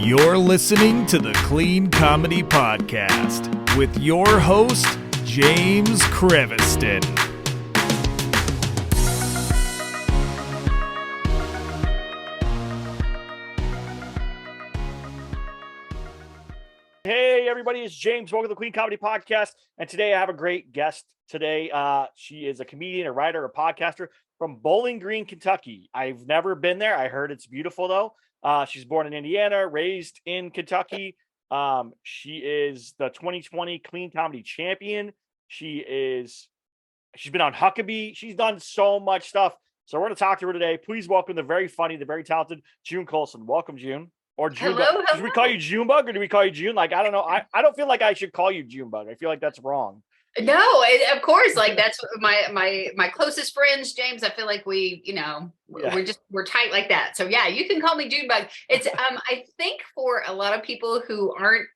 You're listening to the Clean Comedy Podcast with your host, James Creviston. Hey, everybody, it's James. Welcome to the Clean Comedy Podcast. And today I have a great guest today. She is a comedian, a writer, a podcaster from Bowling Green, Kentucky. I've never been there. I heard it's beautiful, though. She's born in Indiana, raised in Kentucky. She is the 2020 Clean Comedy Champion. She's been on Hoobilly. She's done so much stuff. So we're going to talk to her today. Please welcome the very funny, the very talented June Colson. Welcome, June. Or June. Hello. Should we call you Junebug or do we call you June? Like, I don't know. I don't feel like I should call you Junebug. I feel like that's wrong. No, of course. Like that's my closest friends, James. I feel like we're tight like that. So yeah, you can call me Junebug. It's I think for a lot of people who aren't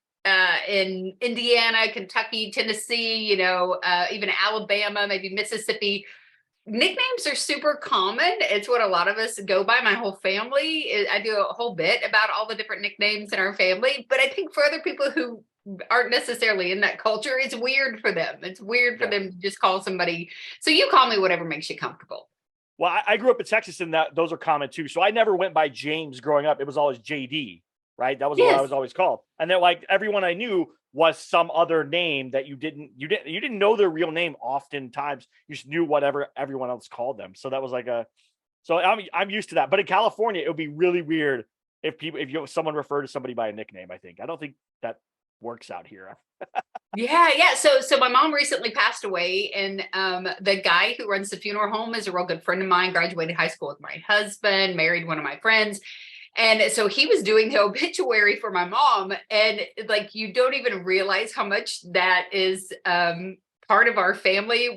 in Indiana, Kentucky, Tennessee, even Alabama, maybe Mississippi, nicknames are super common. It's what a lot of us go by. My whole family, I do a whole bit about all the different nicknames in our family. But I think for other people who aren't necessarily in that culture, it's weird for them. It's weird for them to just call somebody. So you call me whatever makes you comfortable. Well, I grew up in Texas and those are common too. So I never went by James growing up. It was always JD, right? That was what I was always called. And then like everyone I knew was some other name that you didn't know their real name. Oftentimes you just knew whatever everyone else called them. So that was like I'm used to that. But in California, it would be really weird if someone referred to somebody by a nickname. I don't think that works out here. Yeah. So my mom recently passed away, and the guy who runs the funeral home is a real good friend of mine. Graduated high school with my husband, married one of my friends. And so he was doing the obituary for my mom. And like, you don't even realize how much that is part of our family.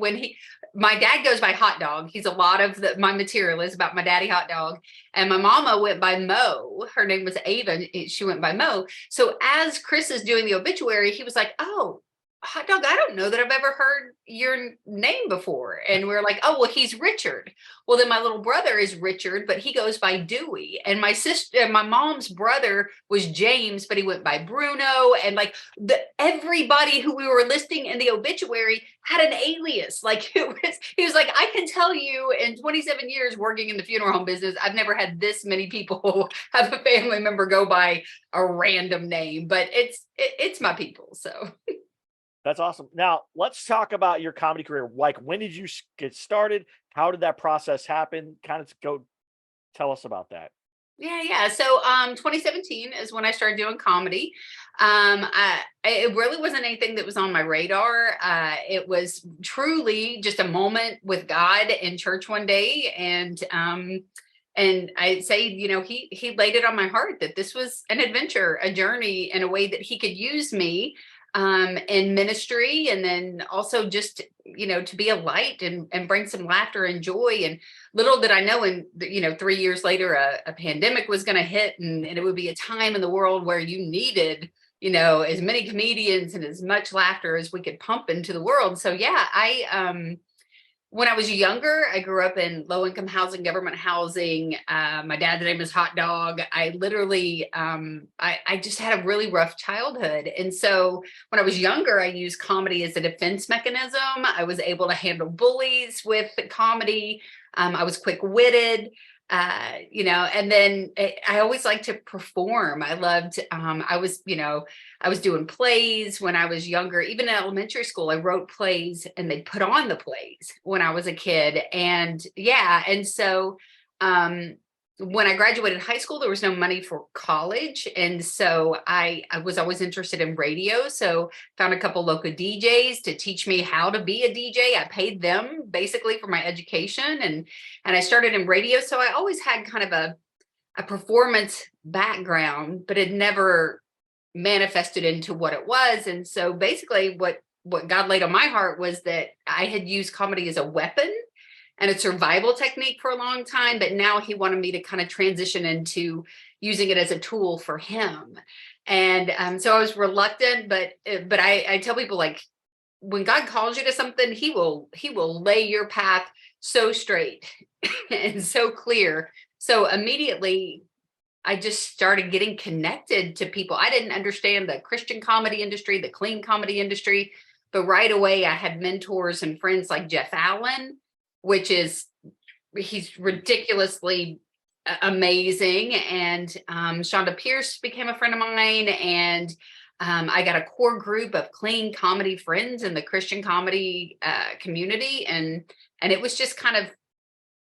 My dad goes by Hotdog. He's a lot of my material is about my daddy Hotdog. And my mama went by Mo. Her name was Ava. She went by Mo. So as Chris is doing the obituary, he was like, "Oh, Hotdog, I don't know that I've ever heard your name before." And we're like, "Oh, well, he's Richard." Well, then my little brother is Richard, but he goes by Dewey. And my mom's brother was James, but he went by Bruno. And like everybody who we were listing in the obituary had an alias. Like he was like, "I can tell you in 27 years working in the funeral home business, I've never had this many people have a family member go by a random name, but it's my people." So that's awesome. Now let's talk about your comedy career. Like, when did you get started? How did that process happen? Kind of go tell us about that. Yeah. So 2017 is when I started doing comedy. It really wasn't anything that was on my radar. It was truly just a moment with God in church one day. And I'd say, he laid it on my heart that this was an adventure, a journey, in a way that he could use me in ministry, and then also just, to be a light and bring some laughter and joy. And little did I know, 3 years later, a pandemic was going to hit, and it would be a time in the world where you needed, as many comedians and as much laughter as we could pump into the world. So yeah, when I was younger, I grew up in low-income housing, government housing. My dad's name is Hotdog. I literally, I just had a really rough childhood. And so when I was younger, I used comedy as a defense mechanism. I was able to handle bullies with comedy. I was quick-witted. And then I always liked to perform. I loved, I was doing plays when I was younger. Even in elementary school, I wrote plays and they put on the plays when I was a kid. And so when I graduated high school, there was no money for college. And so I was always interested in radio. So found a couple local DJs to teach me how to be a DJ. I paid them basically for my education. And I started in radio. So I always had kind of a performance background, but it never manifested into what it was. And so basically what God laid on my heart was that I had used comedy as a weapon and a survival technique for a long time, but now he wanted me to kind of transition into using it as a tool for him. And so I was reluctant, but I tell people, like, when God calls you to something, he will lay your path so straight and so clear. So immediately I just started getting connected to people. I didn't understand the Christian comedy industry, the clean comedy industry, but right away I had mentors and friends like Jeff Allen, he's ridiculously amazing. And Shonda Pierce became a friend of mine. And I got a core group of clean comedy friends in the Christian comedy community. And it was just kind of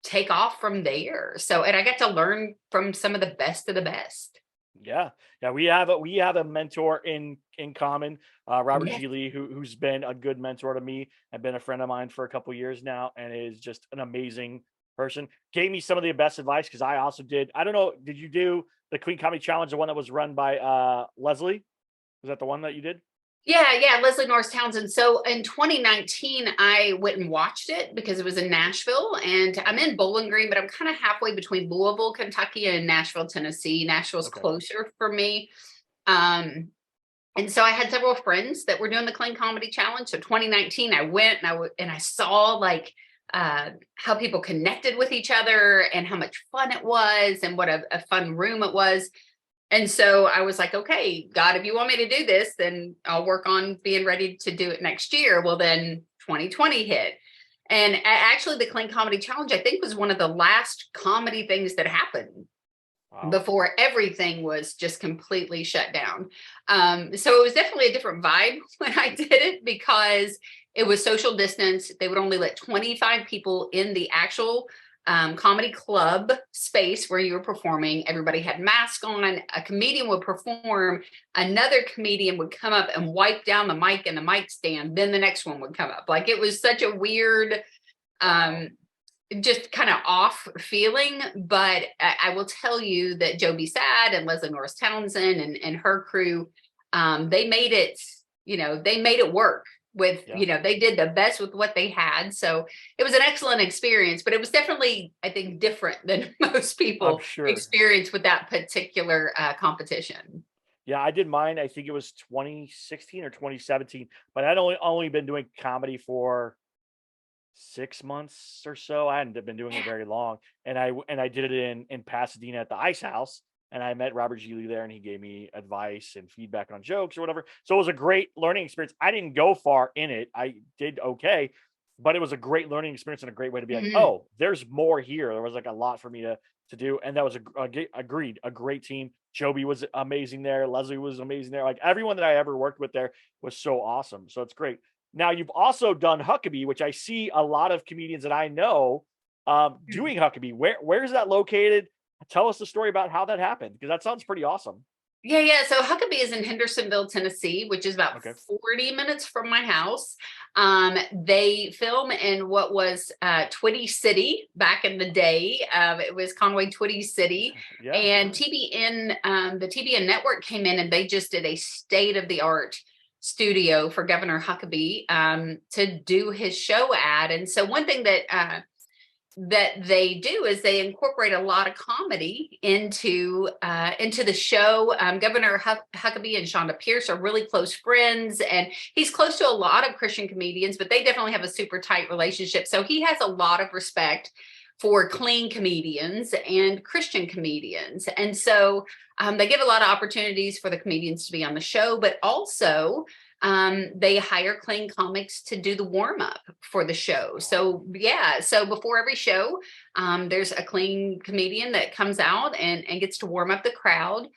take off from there. So, and I got to learn from some of the best of the best. Yeah. We have a mentor in common, Robert Yes. G. Lee, who's been a good mentor to me and been a friend of mine for a couple years now, and is just an amazing person. Gave me some of the best advice, because I also did. I don't know, did you do the Queen Comedy Challenge, the one that was run by Leslie? Was that the one that you did? Yeah, Leslie Norris Townsend. So in 2019, I went and watched it because it was in Nashville, and I'm in Bowling Green, but I'm kind of halfway between Louisville, Kentucky, and Nashville, Tennessee. Nashville's closer for me. And so I had several friends that were doing the Clean Comedy Challenge. So 2019, I went and I saw like how people connected with each other and how much fun it was and what a fun room it was. And so I was like, okay, God, if you want me to do this, then I'll work on being ready to do it next year. Well, then 2020 hit. And actually the Clean Comedy Challenge, I think, was one of the last comedy things that happened before everything was just completely shut down. So it was definitely a different vibe when I did it, because it was social distance. They would only let 25 people in the actual comedy club space where you were performing. Everybody had masks on. A comedian would perform. Another comedian would come up and wipe down the mic and the mic stand. Then the next one would come up. Like, it was such a weird, just kind of off feeling. But I will tell you that Joby Sad and Leslie Norris Townsend and her crew, they made it work. They did the best with what they had. So it was an excellent experience, but it was definitely, I think, different than most people experience with that particular competition. Yeah, I did mine. I think it was 2016 or 2017, but I'd only been doing comedy for 6 months or so. I hadn't been doing it very long. And I did it in Pasadena at the Ice House. And I met Robert G. Lee there, and he gave me advice and feedback on jokes or whatever. So it was a great learning experience. I didn't go far in it. I did okay, but it was a great learning experience and a great way to be like, oh, there's more here. There was like a lot for me to do. And that was a great team. Joby was amazing there. Leslie was amazing there. Like, everyone that I ever worked with there was so awesome. So it's great. Now, you've also done Hoobilly, which I see a lot of comedians that I know doing Hoobilly. Where is that located? Tell us the story about how that happened, because that sounds pretty awesome. Yeah. So Huckabee is in Hendersonville, Tennessee, which is about 40 minutes from my house. They film in what was Twitty City back in the day. It was Conway Twitty City. Yeah. And TBN, the TBN network came in and they just did a state-of-the-art studio for Governor Huckabee to do his show at. And so one thing that they do is they incorporate a lot of comedy into the show. Governor Huckabee and Shonda Pierce are really close friends, and he's close to a lot of Christian comedians, but they definitely have a super tight relationship. So he has a lot of respect for clean comedians and Christian comedians. And so they give a lot of opportunities for the comedians to be on the show, but also they hire clean comics to do the warm up for the show. So before every show, there's a clean comedian that comes out and gets to warm up the crowd.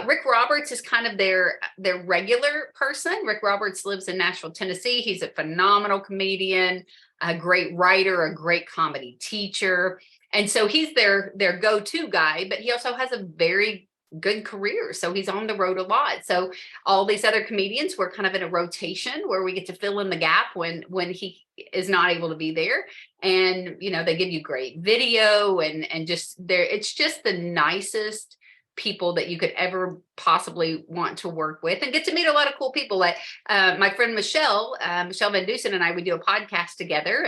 Rick Roberts is kind of their regular person. Rick Roberts lives in Nashville, Tennessee. He's a phenomenal comedian, a great writer, a great comedy teacher. And so he's their go-to guy, but he also has a very good career. So he's on the road a lot. So all these other comedians, we're kind of in a rotation where we get to fill in the gap when he is not able to be there. And, they give you great video and just it's just the nicest people that you could ever possibly want to work with, and get to meet a lot of cool people. Like my friend Michelle Van Dusen and I, we do a podcast together,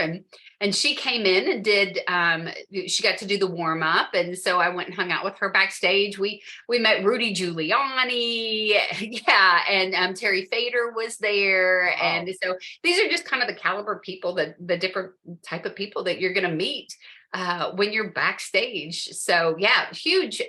and she came in and did she got to do the warm up, and so I went and hung out with her backstage. We met Rudy Giuliani, and Terry Fader was there. Wow. And so these are just kind of the caliber people, the different type of people that you're going to meet when you're backstage. So huge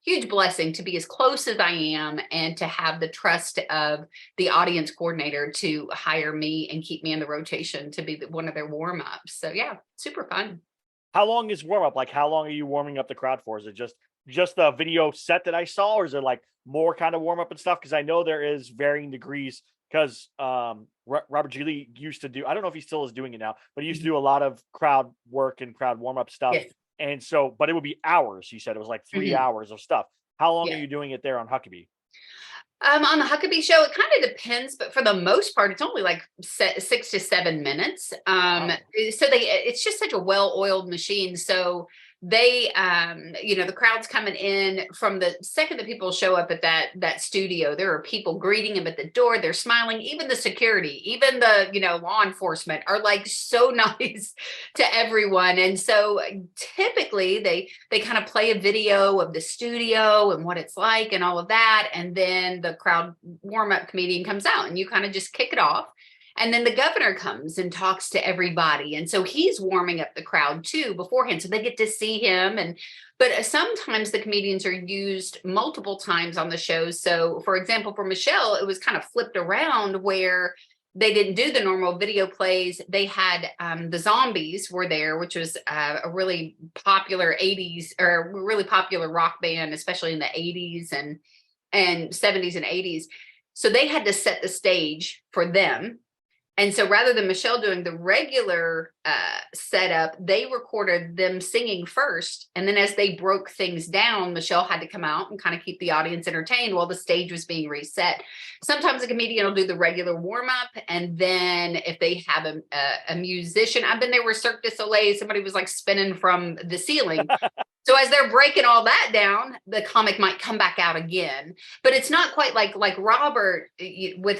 huge blessing to be as close as I am and to have the trust of the audience coordinator to hire me and keep me in the rotation to be one of their warm-ups. So yeah, super fun. How long is warm up? Like, how long are you warming up the crowd for? Is it just the video set that I saw, or is it like more kind of warm up and stuff? Because I know there is varying degrees. Because Robert G. Lee used to do, I don't know if he still is doing it now, but he used to do a lot of crowd work and crowd warm up stuff. Yes. And so, but it would be hours. He said it was like 3 hours of stuff. How long are you doing it there on Huckabee? On the Huckabee show, it kind of depends, but for the most part, it's only like 6 to 7 minutes. Wow. So it's just such a well-oiled machine. So they, the crowd's coming in from the second that people show up at that studio. There are people greeting them at the door. They're smiling. Even the security, even the, law enforcement are like so nice to everyone. And so typically they kind of play a video of the studio and what it's like and all of that. And then the crowd warm-up comedian comes out and you kind of just kick it off. And then the governor comes and talks to everybody. And so he's warming up the crowd too beforehand. So they get to see him. But sometimes the comedians are used multiple times on the show. So for example, for Michelle, it was kind of flipped around where they didn't do the normal video plays. They had the Zombies were there, which was a really popular 80s or really popular rock band, especially in the 80s and 70s and 80s. So they had to set the stage for them. And so rather than Michelle doing the regular setup, they recorded them singing first. And then as they broke things down, Michelle had to come out and kind of keep the audience entertained while the stage was being reset. Sometimes a comedian will do the regular warm up. And then if they have a musician, I've been there where Cirque du Soleil, somebody was like spinning from the ceiling. So as they're breaking all that down, the comic might come back out again, but it's not quite like Robert with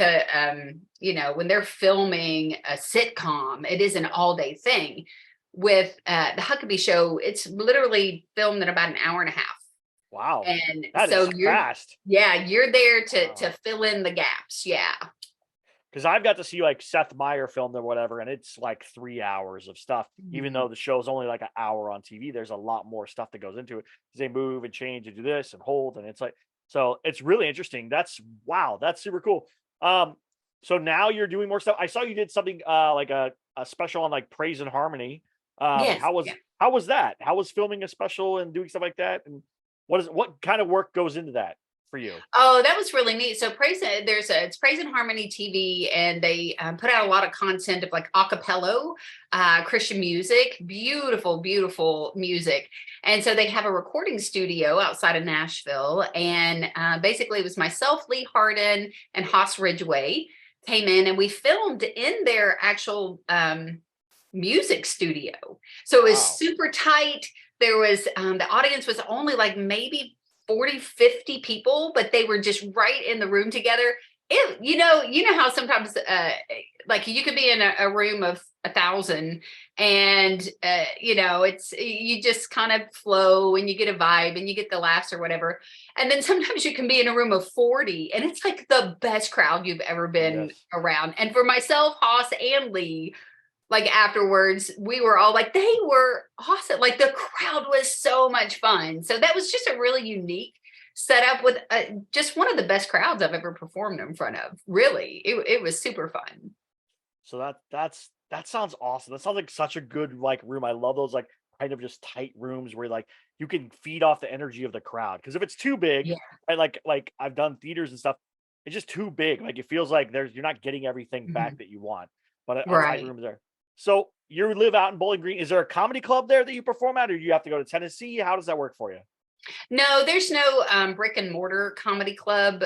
when they're filming a sitcom, it is an all day thing. With the Huckabee show, it's literally filmed in about an hour and a half. Wow. And that so is fast. you're there to fill in the gaps. Yeah. Because I've got to see like Seth Meyer filmed or whatever, and it's like 3 hours of stuff. Even though the show's only like an hour on TV, there's a lot more stuff that goes into it. They move and change and do this and hold, and it's like, so it's really interesting. That's super cool. So now you're doing more stuff. I saw you did something like a special on like praise and harmony. Yes. How was that? How was filming a special and doing stuff like that? And what kind of work goes into that for you? Oh, that was really neat. So it's Praise and Harmony TV, and they put out a lot of content of like acapella Christian music, beautiful, beautiful music. And so they have a recording studio outside of Nashville. And basically it was myself, Lee Hardin, and Haas Ridgway came in, and we filmed in their actual music studio. So it was super tight. There was the audience was only like maybe 40, 50 people, but they were just right in the room together. You know how sometimes like you could be in a room of 1,000 and you just kind of flow and you get a vibe and you get the laughs or whatever. And then sometimes you can be in a room of 40 and it's like the best crowd you've ever been around. And for myself, Haas and Lee, like afterwards, we were all like, they were awesome. Like the crowd was so much fun. So that was just a really unique setup with just one of the best crowds I've ever performed in front of. Really, it was super fun. So that sounds awesome. That sounds like such a good like room. I love those like kind of just tight rooms where like you can feed off the energy of the crowd. Because if it's too big, like I've done theaters and stuff, it's just too big. Like it feels like you're not getting everything back that you want. But a tight room is there. So you live out in Bowling Green. Is there a comedy club there that you perform at, or do you have to go to Tennessee? How does that work for you? No, there's no brick and mortar comedy club.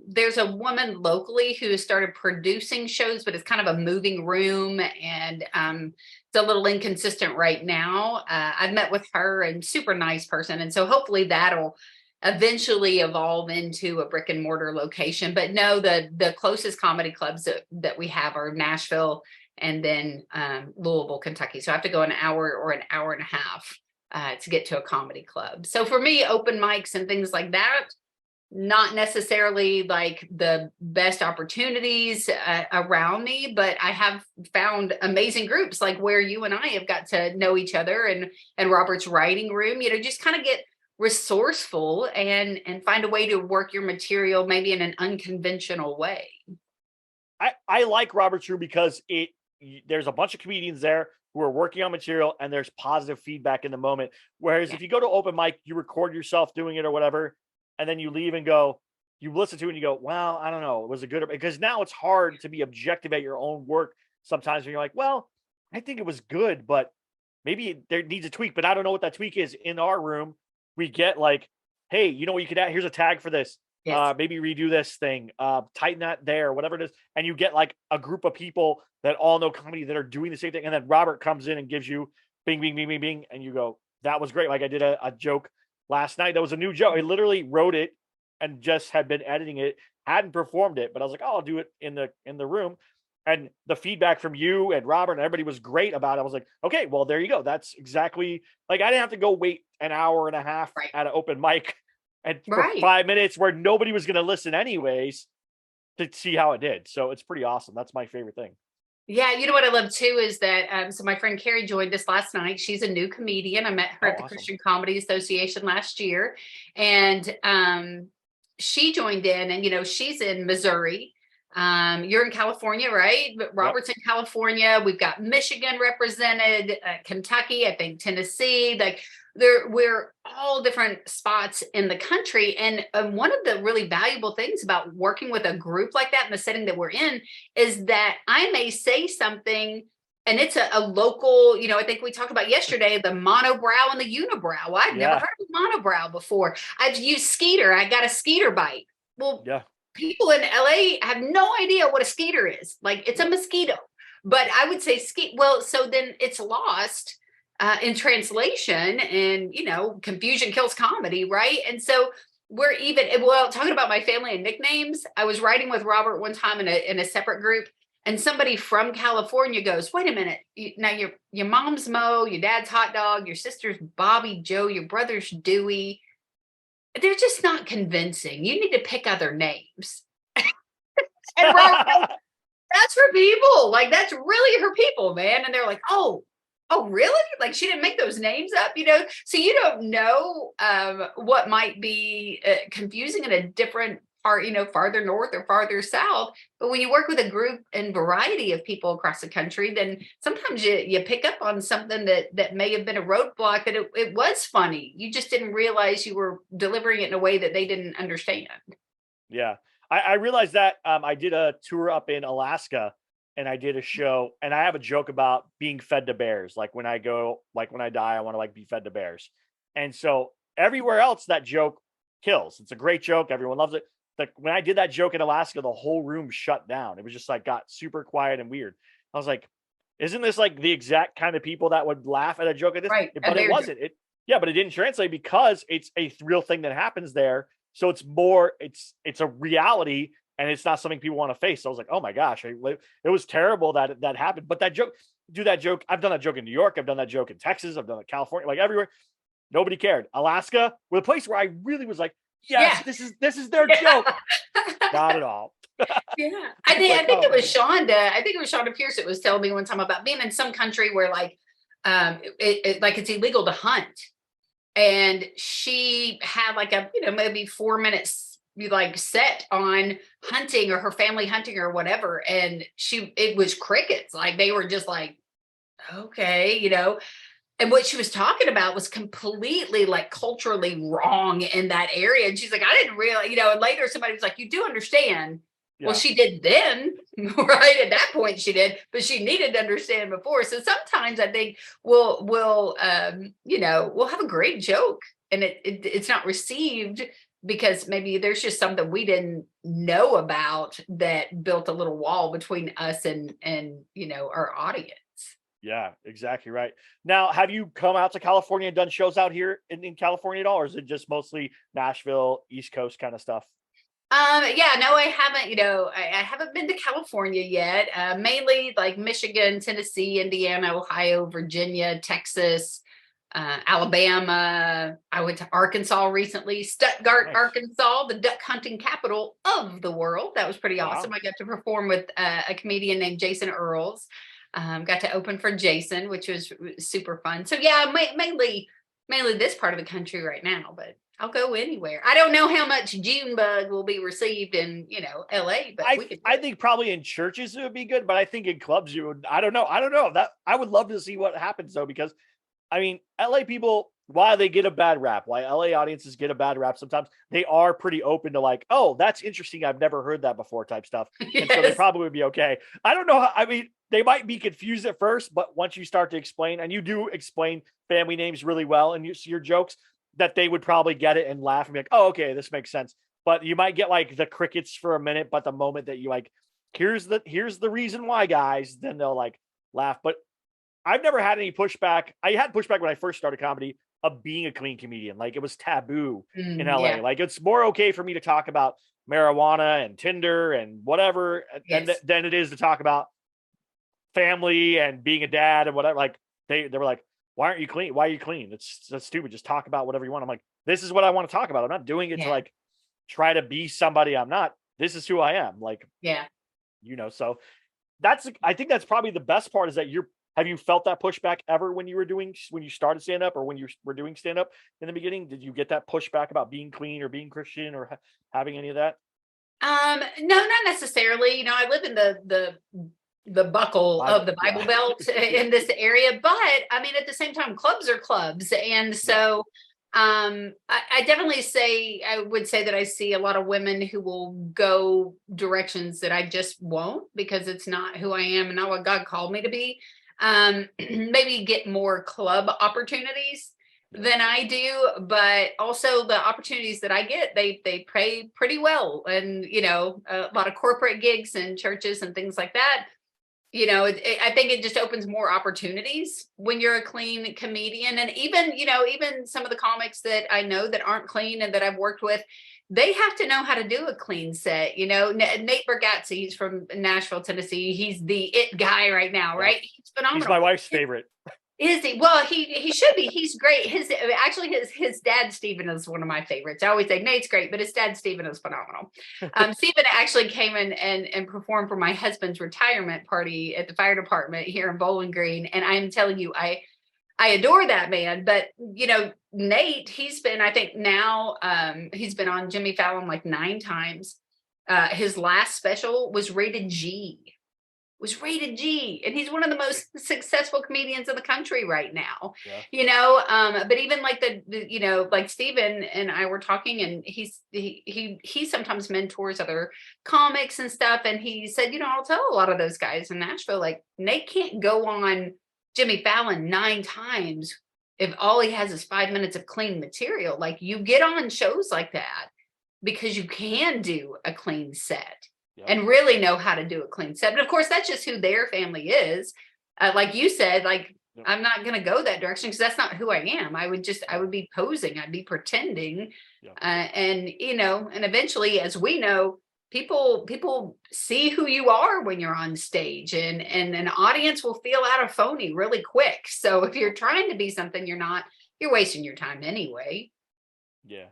There's a woman locally who has started producing shows, but it's kind of a moving room, and it's a little inconsistent right now. I've met with her, and super nice person, and so hopefully that'll eventually evolve into a brick and mortar location. But no, the closest comedy clubs that we have are Nashville and then Louisville, Kentucky. So I have to go an hour or an hour and a half to get to a comedy club. So for me, open mics and things like that, not necessarily like the best opportunities around me, but I have found amazing groups like where you and I have got to know each other, and Robert's writing room, just kind of get resourceful and find a way to work your material maybe in an unconventional way. I like Robert True because there's a bunch of comedians there who are working on material and there's positive feedback in the moment. Whereas if you go to open mic, you record yourself doing it or whatever, and then you leave and go, you listen to it and you go, well, I don't know, was it good? Because now it's hard to be objective at your own work sometimes when you're like, well, I think it was good, but maybe there needs a tweak, but I don't know what that tweak is. In our room, we get like, hey, you know what you could add? Here's a tag for this. Yes. Maybe redo this thing, tighten that there, whatever it is. And you get like a group of people that all know comedy that are doing the same thing. And then Robert comes in and gives you bing, bing, bing, bing, bing. And you go, that was great. Like I did a joke last night. That was a new joke. I literally wrote it and just had been editing it, hadn't performed it, but I was like, oh, I'll do it in the room. And the feedback from you and Robert and everybody was great about it. I was like, okay, well, there you go. That's exactly like, I didn't have to go wait an hour and a half at an open mic and for 5 minutes where nobody was going to listen anyways to see how it did. So it's pretty awesome. That's my favorite thing. Yeah. You know what I love too is that, so my friend Carrie joined us last night. She's a new comedian. I met her at the awesome. Christian Comedy Association last year. And she joined in and, you know, she's in Missouri. You're in California, right? But Robert's in California. We've got Michigan represented, Kentucky, I think Tennessee, like we're all different spots in the country. And one of the really valuable things about working with a group like that in the setting that we're in is that I may say something and it's a local, you know, I think we talked about yesterday, the monobrow and the unibrow. Well, I've never heard of monobrow before. I've used skeeter. I got a skeeter bite. Well, people in LA have no idea what a skeeter is. Like it's a mosquito, but I would say well, so then it's lost in translation and, you know, confusion kills comedy. Right. And so we're talking about my family and nicknames. I was writing with Robert one time in a separate group and somebody from California goes, wait a minute. Now your mom's Mo, your dad's Hotdog, your sister's Bobby Joe, your brother's Dewey. They're just not convincing. You need to pick other names. And Robert, that's for people. Like, that's really her people, man. And they're like, oh, really? Like, she didn't make those names up, you know? So you don't know what might be confusing in a different part, you know, farther north or farther south. But when you work with a group and variety of people across the country, then sometimes you pick up on something that may have been a roadblock, that it was funny. You just didn't realize you were delivering it in a way that they didn't understand. Yeah. I realized that I did a tour up in Alaska and I did a show and I have a joke about being fed to bears. Like when I die, I want to like be fed to bears. And so everywhere else, that joke kills. It's a great joke. Everyone loves it. Like when I did that joke in Alaska, the whole room shut down. It was just like got super quiet and weird. I was like, isn't this like the exact kind of people that would laugh at a joke like this? Right. But it wasn't. But it didn't translate because it's a real thing that happens there. So it's more, it's a reality and it's not something people want to face. So I was like, oh my gosh, it was terrible that happened. But that joke, I've done that joke in New York. I've done that joke in Texas. I've done it in California, like everywhere. Nobody cared. Alaska, with a place where I really was like, yes, this is their joke. Not at all. Yeah. I think it was Shonda Pierce that was telling me one time about being in some country where like it's illegal to hunt. And she had like a, you know, maybe 4 minutes like set on hunting or her family hunting or whatever. And it was crickets. Like they were just like, okay, you know. And what she was talking about was completely like culturally wrong in that area. And she's like, I didn't realize, you know, and later somebody was like, you do understand. Yeah. Well, she did then, right? At that point she did, but she needed to understand before. So sometimes I think we'll have a great joke and it's not received because maybe there's just something we didn't know about that built a little wall between us and you know, our audience. Yeah, exactly right. Now, have you come out to California and done shows out here in California at all? Or is it just mostly Nashville, East Coast kind of stuff? No, I haven't, you know, I haven't been to California yet. Mainly like Michigan, Tennessee, Indiana, Ohio, Virginia, Texas, Alabama. I went to Arkansas recently, Stuttgart, nice. Arkansas, the duck hunting capital of the world. That was pretty awesome. I got to perform with a comedian named Jason Earls. Got to open for Jason, which was super fun. So yeah, mainly mainly this part of the country right now, but I'll go anywhere. I don't know how much Junebug will be received in, LA, but we could. I think probably in churches it would be good, but I think in clubs you would. I don't know that I would love to see what happens though, because I mean, LA people, why they get a bad rap, why LA audiences get a bad rap sometimes, they are pretty open to like, oh, that's interesting, I've never heard that before type stuff. And so they probably would be okay. I don't know how, I mean, they might be confused at first, but once you start to explain, and you do explain family names really well and your jokes, that they would probably get it and laugh and be like, oh, okay, this makes sense. But you might get like the crickets for a minute, but the moment that you like, here's the reason why, guys, then they'll like laugh. But I've never had any pushback. I had pushback when I first started comedy of being a clean comedian. Like it was taboo in LA. Yeah. Like it's more okay for me to talk about marijuana and Tinder and whatever than it is to talk about family and being a dad and whatever. Like they were like, why aren't you clean? Why are you clean? That's stupid. Just talk about whatever you want. I'm like, this is what I want to talk about. I'm not doing it to like try to be somebody I'm not. This is who I am. Like, so I think that's probably the best part is that have you felt that pushback ever when you started stand up or when you were doing stand up in the beginning? Did you get that pushback about being clean or being Christian or having any of that? No, not necessarily. I live in the buckle of the Bible Belt in this area, but I mean, at the same time, clubs are clubs. And so, I definitely I would say that I see a lot of women who will go directions that I just won't, because it's not who I am and not what God called me to be. Maybe get more club opportunities than I do, but also the opportunities that I get, they pay pretty well. And, a lot of corporate gigs and churches and things like that. I think it just opens more opportunities when you're a clean comedian. And even some of the comics that I know that aren't clean and that I've worked with, they have to know how to do a clean set. Nate Bargatze, he's from Nashville, Tennessee. He's the it guy right now, right? He's phenomenal. He's my wife's favorite. Is he? Well, he should be. He's great. His dad, Steven, is one of my favorites. I always say Nate's great, but his dad, Steven, is phenomenal. Steven actually came in and performed for my husband's retirement party at the fire department here in Bowling Green. And I'm telling you, I adore that man. But, Nate, he's been, I think now, he's been on Jimmy Fallon like 9 times. His last special was rated G. And he's one of the most successful comedians in the country right now. But even like like Steven and I were talking, and he sometimes mentors other comics and stuff, and he said, I'll tell a lot of those guys in Nashville, like, Nate can't go on Jimmy Fallon 9 times if all he has is 5 minutes of clean material. Like, you get on shows like that because you can do a clean set. And really know how to do a clean set. But of course, that's just who their family is. Like you said, I'm not going to go that direction because that's not who I am. I would be posing. I'd be pretending. And eventually, as we know, people see who you are when you're on stage, and an audience will feel out of phony really quick. So if you're trying to be something you're not, you're wasting your time anyway. Yeah,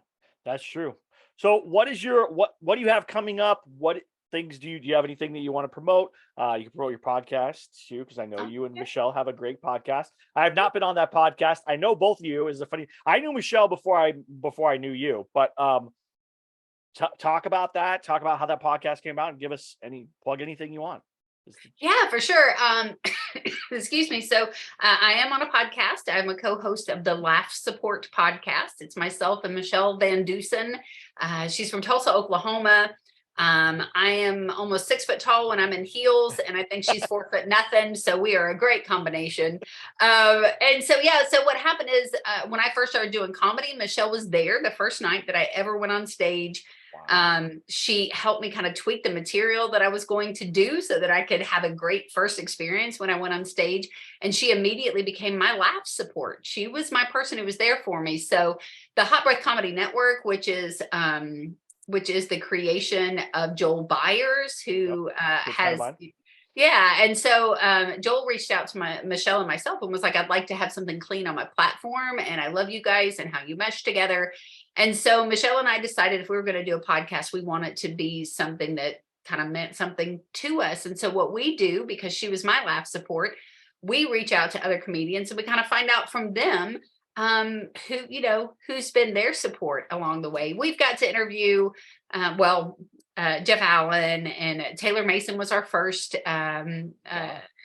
that's true. So what do you have coming up? What things do you have anything that you want to promote? You can promote your podcast too, because I know you and Michelle have a great podcast. I have not been on that podcast. I know both of you. I knew Michelle before I knew you, but talk about that. Talk about how that podcast came out, and give us plug anything you want. Yeah, for sure. Excuse me. So I am on a podcast. I'm a co-host of the Laugh Support podcast. It's myself and Michelle Van Dusen. She's from Tulsa, Oklahoma. I am almost 6 foot tall when I'm in heels, and I think she's 4 foot nothing. So we are a great combination. And so what happened is when I first started doing comedy, Michelle was there the first night that I ever went on stage. Wow. She helped me kind of tweak the material that I was going to do so that I could have a great first experience when I went on stage. And she immediately became my laugh support. She was my person who was there for me. So the Hot Breath Comedy Network, which is the creation of Joel Byers, who has, and so Joel reached out to Michelle and myself and was like, I'd like to have something clean on my platform, and I love you guys and how you mesh together. And so Michelle and I decided if we were going to do a podcast, we want it to be something that kind of meant something to us. And so what we do, because she was my laugh support, we reach out to other comedians and we kind of find out from them who's been their support along the way. We've got to interview, Jeff Allen and Taylor Mason was our first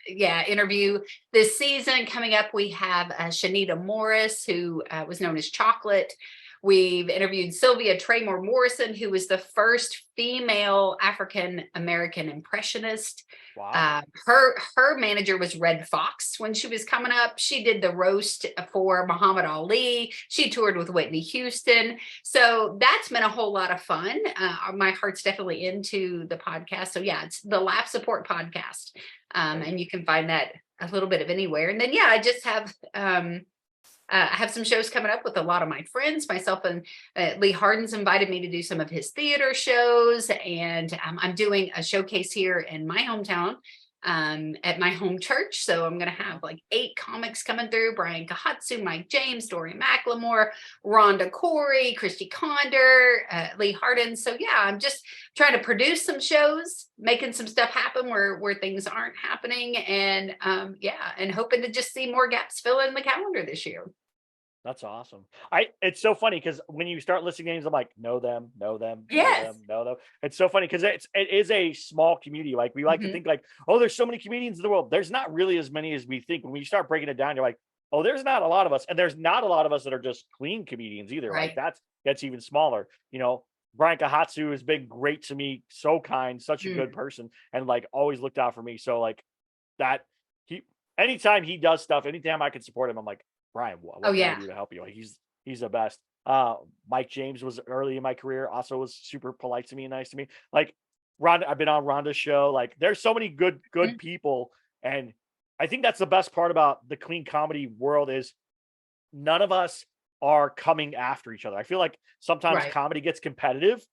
interview this season. Coming up, we have Shanita Morris, who was known as Chocolate. We've interviewed Sylvia Traymore Morrison, who was the first female African-American impressionist. Wow. Her manager was Red Fox when she was coming up. She did the roast for Muhammad Ali. She toured with Whitney Houston. So that's been a whole lot of fun. My heart's definitely into the podcast. So yeah, it's the Lap Support Podcast. And you can find that a little bit of anywhere. And then, I just have... I have some shows coming up with a lot of my friends, myself and Lee Hardin's invited me to do some of his theater shows. And I'm doing a showcase here in my hometown at my home church. So I'm going to have like 8 comics coming through: Brian Kahatsu, Mike James, Dory McLemore, Rhonda Corey, Christy Conder, Lee Hardin. So I'm just trying to produce some shows, making some stuff happen where things aren't happening. And and hoping to just see more gaps fill in the calendar this year. That's awesome. It's so funny because when you start listing names, I'm like, know them. Yes. Know them. It's so funny because it is a small community. Like we like to think like, oh, there's so many comedians in the world. There's not really as many as we think. When you start breaking it down, you're like, oh, there's not a lot of us. And there's not a lot of us that are just clean comedians either. Right. Like that's even smaller. Brian Kahatsu has been great to me. So kind, such a good person, and like always looked out for me. So like that anytime he does stuff, anytime I can support him, I'm like, Brian, what can I do to help you? Like, he's the best. Mike James was early in my career, also was super polite to me and nice to me. Like Rhonda, I've been on Rhonda's show. Like there's so many good people. And I think that's the best part about the clean comedy world is none of us are coming after each other. I feel like sometimes comedy gets competitive,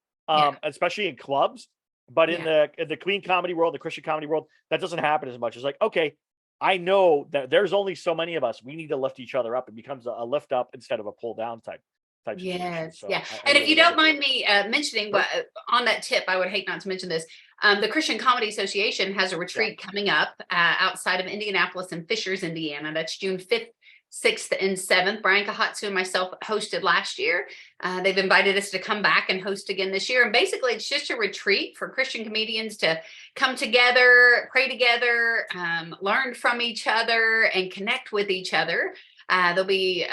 especially in clubs, but in the clean comedy world, the Christian comedy world, that doesn't happen as much. It's like, okay, I know that there's only so many of us. We need to lift each other up. It becomes a lift up instead of a pull down type situation. Yes. So and really if you don't mind me mentioning, on that tip, I would hate not to mention this. The Christian Comedy Association has a retreat coming up outside of Indianapolis and Fishers, Indiana. That's June 5th, 6th, and 7th. Brian Kahatsu and myself hosted last year. They've invited us to come back and host again this year. And basically, it's just a retreat for Christian comedians to come together, pray together, learn from each other, and connect with each other. There'll be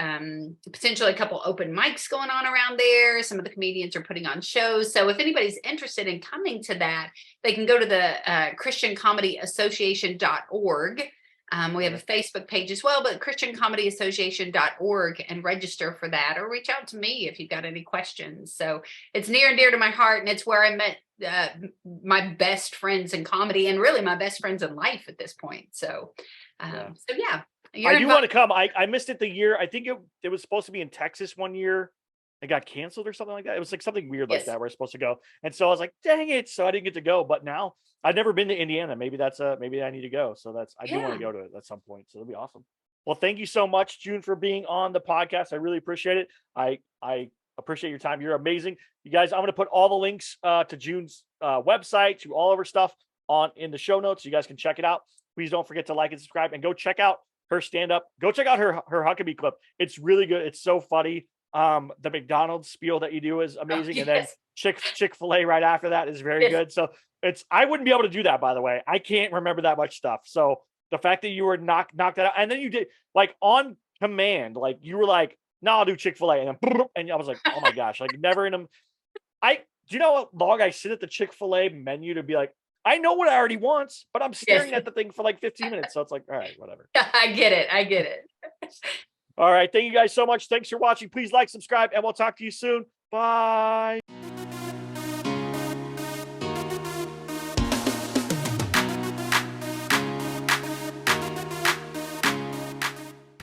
potentially a couple open mics going on around there. Some of the comedians are putting on shows. So if anybody's interested in coming to that, they can go to the christiancomedyassociation.org. We have a Facebook page as well, but christiancomedyassociation.org, and register for that, or reach out to me if you've got any questions. So it's near and dear to my heart, and it's where I met my best friends in comedy, and really my best friends in life at this point. So I do want to come. I missed it the year. I think it was supposed to be in Texas one year. It got canceled or something like that. It was like something weird like that where I was supposed to go. And so I was like, dang it. So I didn't get to go. But now I've never been to Indiana. Maybe maybe I need to go. So I do want to go to it at some point. So it'll be awesome. Well, thank you so much, June, for being on the podcast. I really appreciate it. I appreciate your time. You're amazing. You guys, I'm going to put all the links to June's website, to all of her stuff in the show notes. So you guys can check it out. Please don't forget to like and subscribe, and go check out her stand-up. Go check out her Huckabee clip. It's really good. It's so funny. The McDonald's spiel that you do is amazing. And then Chick-fil-A right after that is very good. So I wouldn't be able to do that, by the way. I can't remember that much stuff. So the fact that you were knocked that out, and then you did like on command, like you were like, no, I'll do Chick-fil-A. And then, and I was like, oh my gosh, like never in them. Do you know how long I sit at the Chick-fil-A menu to be like, I know what I already want, but I'm staring at the thing for like 15 minutes. So it's like, all right, whatever. I get it. All right. Thank you guys so much. Thanks for watching. Please like, subscribe, and we'll talk to you soon. Bye.